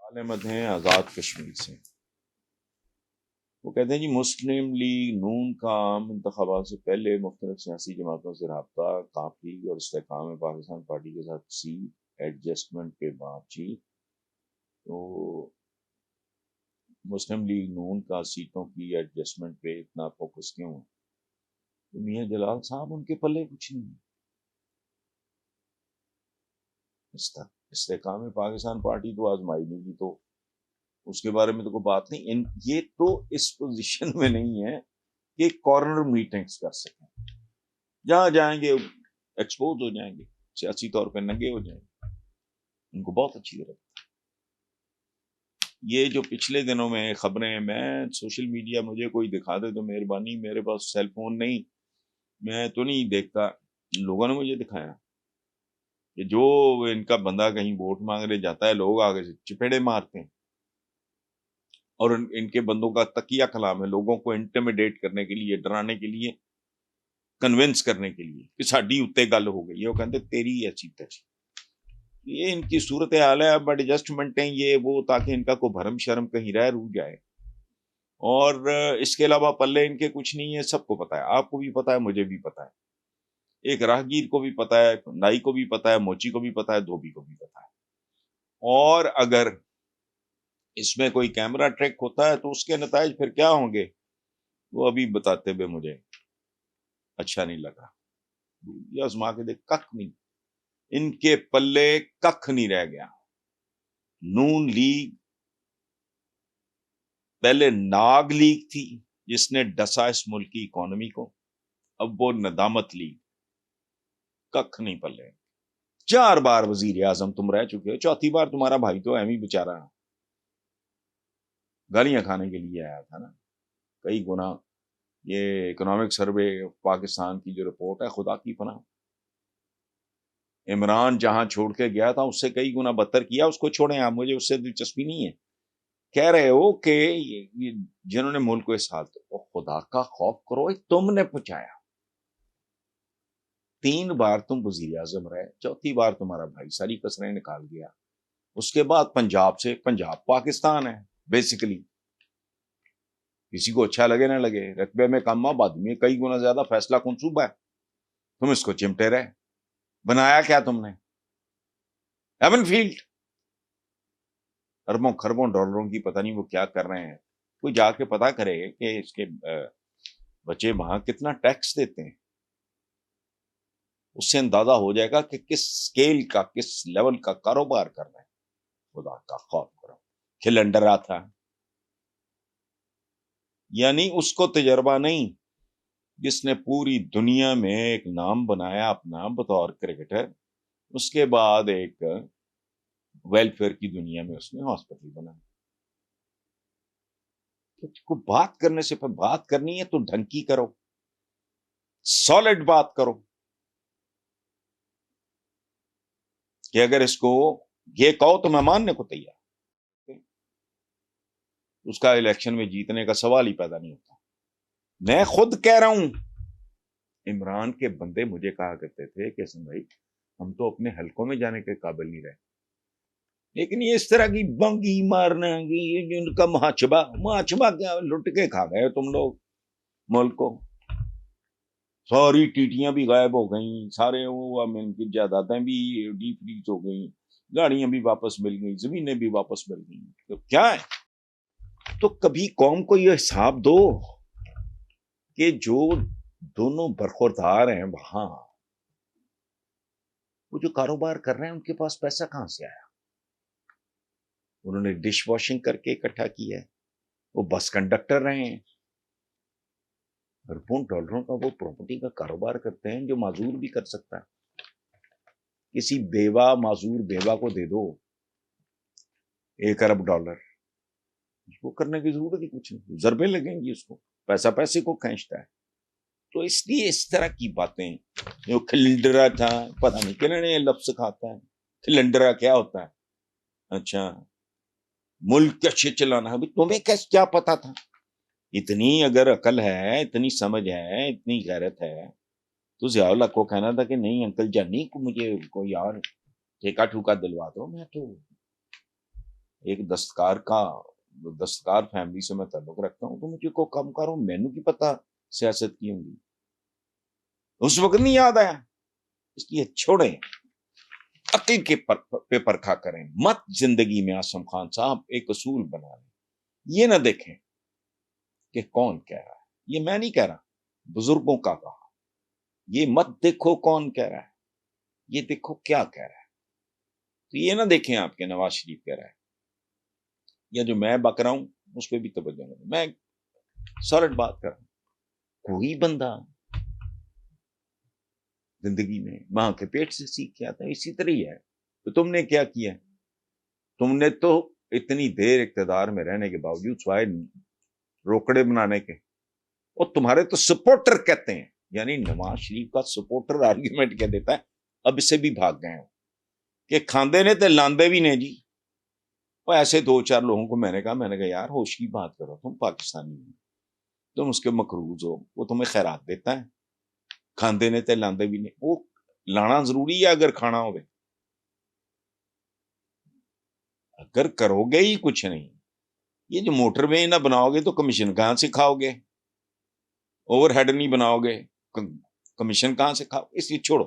احمد ہیں آزاد کشمیر سے۔ وہ کہتے ہیں جی مسلم لیگ نون کا عام انتخابات سے پہلے مختلف سیاسی جماعتوں سے رابطہ کافی اور استحکام پاکستان پارٹی کے ساتھ سیٹ ایڈجسٹمنٹ کے بات چیت۔ تو مسلم لیگ نون کا سیٹوں کی ایڈجسٹمنٹ پہ اتنا فوکس کیوں ہے؟ تو میاں جلال صاحب ان کے پلے کچھ نہیں ہے۔ استحکام پاکستان پارٹی تو آزمائی نہیں کی، تو اس کے بارے میں تو کوئی بات نہیں۔ یہ تو اس پوزیشن میں نہیں ہے کہ کارنر میٹنگز کر سکیں، جہاں جائیں گے ایکسپوز ہو جائیں گے، سیاسی طور پہ ننگے ہو جائیں گے۔ ان کو بہت اچھی طرح یہ جو پچھلے دنوں میں خبریں، میں سوشل میڈیا مجھے کوئی دکھا دے تو مہربانی، میرے پاس سیل فون نہیں، میں تو نہیں دیکھتا، لوگوں نے مجھے دکھایا کہ جو ان کا بندہ کہیں ووٹ مانگنے جاتا ہے، لوگ آگے سے چپیڑے مارتے ہیں، اور ان کے بندوں کا تقیہ کلام ہے لوگوں کو انٹیمیڈیٹ کرنے کے لیے، ڈرانے کے لیے، کنونس کرنے کے لیے کہ ساڈی اتے گل ہو گئی ہے، وہ کہتے تیری ایسی تیسی۔ یہ ان کی صورت حال ہے۔ اب ایڈجسٹمنٹ ہیں یہ وہ، تاکہ ان کا کوئی بھرم شرم کہیں رہ رو جائے، اور اس کے علاوہ پلے ان کے کچھ نہیں ہے۔ سب کو پتا ہے، آپ کو بھی پتا ہے، مجھے بھی پتا ہے، ایک راہگیر کو بھی پتا ہے، نائی کو بھی پتا ہے، موچی کو بھی پتا ہے، دھوبی کو بھی پتا ہے۔ اور اگر اس میں کوئی کیمرہ ٹریک ہوتا ہے تو اس کے نتائج پھر کیا ہوں گے، وہ ابھی بتاتے ہوئے مجھے اچھا نہیں لگا۔ یہ آزما کے دیکھ، ککھ نہیں، ان کے پلے ککھ نہیں رہ گیا۔ نون لیگ پہلے ناگ لیگ تھی جس نے ڈسا اس ملک کی اکانومی کو، اب وہ ندامت لیگ، ککھ نہیں پلے۔ 4 بار وزیر اعظم تم رہ چکے ہو، چوتھی بار تمہارا بھائی تو ایم ہی بےچارا گالیاں کھانے کے لیے آیا تھا نا، کئی گنا۔ یہ اکنامک سروے آف پاکستان کی جو رپورٹ ہے، خدا کی پناہ، عمران جہاں چھوڑ کے گیا تھا اس سے کئی گنا بدتر کیا۔ اس کو چھوڑیں آپ، مجھے اس سے دلچسپی نہیں ہے۔ کہہ رہے ہو کہ یہ جنہوں نے ملک کو اس حال تو خدا کا خوف کرو، تم نے پہنچایا۔ 3 بار تم وزیر اعظم رہے، چوتھی بار تمہارا بھائی ساری کسریں نکال گیا۔ اس کے بعد پنجاب سے، پنجاب پاکستان ہے بیسیکلی، کسی کو اچھا لگے نہ لگے، رقبے میں کم، آبادی میں کئی گنا زیادہ، فیصلہ کن صوبہ ہے، تم اس کو چمٹے رہے۔ بنایا کیا تم نے؟ ہیون فیلڈ، اربوں خربوں ڈالروں کی پتہ نہیں وہ کیا کر رہے ہیں۔ کوئی جا کے پتا کرے کہ اس کے بچے وہاں کتنا ٹیکس دیتے ہیں، اس سے اندازہ ہو جائے گا کہ کس سکیل کا، کس لیول کا کاروبار کر رہے ہیں۔ خدا کا خوف کرو۔ کھلنڈرا تھا، یعنی اس کو تجربہ نہیں، جس نے پوری دنیا میں ایک نام بنایا اپنا بطور کرکٹر، اس کے بعد ایک ویلفیئر کی دنیا میں اس نے ہاسپٹل بنا۔ کو بات کرنے سے پھر بات کرنی ہے تو ڈھنگ کی کرو، سالڈ بات کرو، کہ اگر اس کو یہ کہو تو میں ماننے کو تیار۔ اس کا الیکشن میں جیتنے کا سوال ہی پیدا نہیں ہوتا۔ میں خود کہہ رہا ہوں، عمران کے بندے مجھے کہا کرتے تھے کہ حسن بھائی ہم تو اپنے حلقوں میں جانے کے قابل نہیں رہے، لیکن یہ اس طرح کی بنگی مارنا، ان کا محاچبہ کیا، لٹ کے کھا گئے تم لوگ ملک کو۔ ساری ٹیٹیاں بھی غائب ہو گئیں، سارے وہ ان کی جائیدادیں بھی ڈی فریز ہو گئیں، گاڑیاں بھی واپس مل گئیں، زمینیں بھی واپس مل گئیں، تو کیا ہے؟ تو کبھی قوم کو یہ حساب دو کہ جو دونوں برخوردار ہیں وہاں، وہ جو کاروبار کر رہے ہیں ان کے پاس پیسہ کہاں سے آیا؟ انہوں نے ڈش واشنگ کر کے اکٹھا کیا ہے، وہ بس کنڈکٹر رہے ہیں، اربوں ڈالروں کا وہ پراپرٹی کا کاروبار کرتے ہیں جو معذور بھی کر سکتا ہے۔ کسی بیوہ، معذور بیوہ کو دے دو $1 ارب، اس کو کرنے کی ضرورت ہی کچھ نہیں، ضربے لگیں گی اس کو، پیسہ پیسے کو کھینچتا ہے۔ تو اس لیے اس طرح کی باتیں، جو کھلنڈرا تھا، پتہ نہیں کنہوں نے یہ لفظ کھاتا ہے، کھلنڈرا کیا ہوتا ہے؟ اچھا ملک کیسے چلانا ہے، تمہیں کیا پتا تھا؟ اتنی اگر عقل ہے، اتنی سمجھ ہے، اتنی غیرت ہے، تو ضیاء الحق کو کہنا تھا کہ نہیں انکل جانی کو مجھے کوئی اور ٹھیکا ٹھوکا دلوا دو، میں تو ایک دستکار فیملی سے میں تعلق رکھتا ہوں، تو مجھے کو کم کروں مینو کی پتہ سیاست کی ہوں گی، اس وقت نہیں یاد آیا. اس لیے چھوڑیں، عقل کے پہ پرکھا کریں، مت زندگی میں آسم خان صاحب ایک اصول بنا لیں، یہ نہ دیکھیں کہ کون کہہ رہا ہے، یہ میں نہیں کہہ رہا، بزرگوں کا کہا. یہ مت دیکھو کون کہہ رہا ہے، یہ دیکھو کیا کہہ رہا ہے. تو یہ نہ دیکھیں آپ کے نواز شریف کہہ رہا ہے یا جو میں بک رہا ہوں اس پہ بھی توجہ نہ دیں. میں سالڈ بات کر رہا ہوں. کوئی بندہ زندگی میں ماں کے پیٹ سے سیکھ کے آتا ہے، اسی طرح ہی ہے. تو تم نے کیا کیا؟ تم نے تو اتنی دیر اقتدار میں رہنے کے باوجود سوائے روکڑے بنانے کے، اور تمہارے تو سپورٹر کہتے ہیں، یعنی نواز شریف کا سپورٹر آرگیومنٹ کہہ دیتا ہے اب اس سے بھی بھاگ گئے ہو کہ کھاندے نے تے لاندے بھی نہیں جی. وہ ایسے دو چار لوگوں کو میں نے کہا یار ہوش کی بات کرو، تم پاکستانی ہو، تم اس کے مقروض ہو، وہ تمہیں خیرات دیتا ہے، کھاندے نے تے لاندے بھی نہیں. وہ لانا ضروری ہے اگر کھانا ہوئے، اگر کرو گے ہی کچھ نہیں. یہ جو موٹر وے نہ بناؤ گے تو کمیشن کہاں سے کھاؤ گے؟ اوور ہیڈ نہیں بناؤ گے کمیشن کہاں سے کھاؤ؟ اس لیے چھوڑو.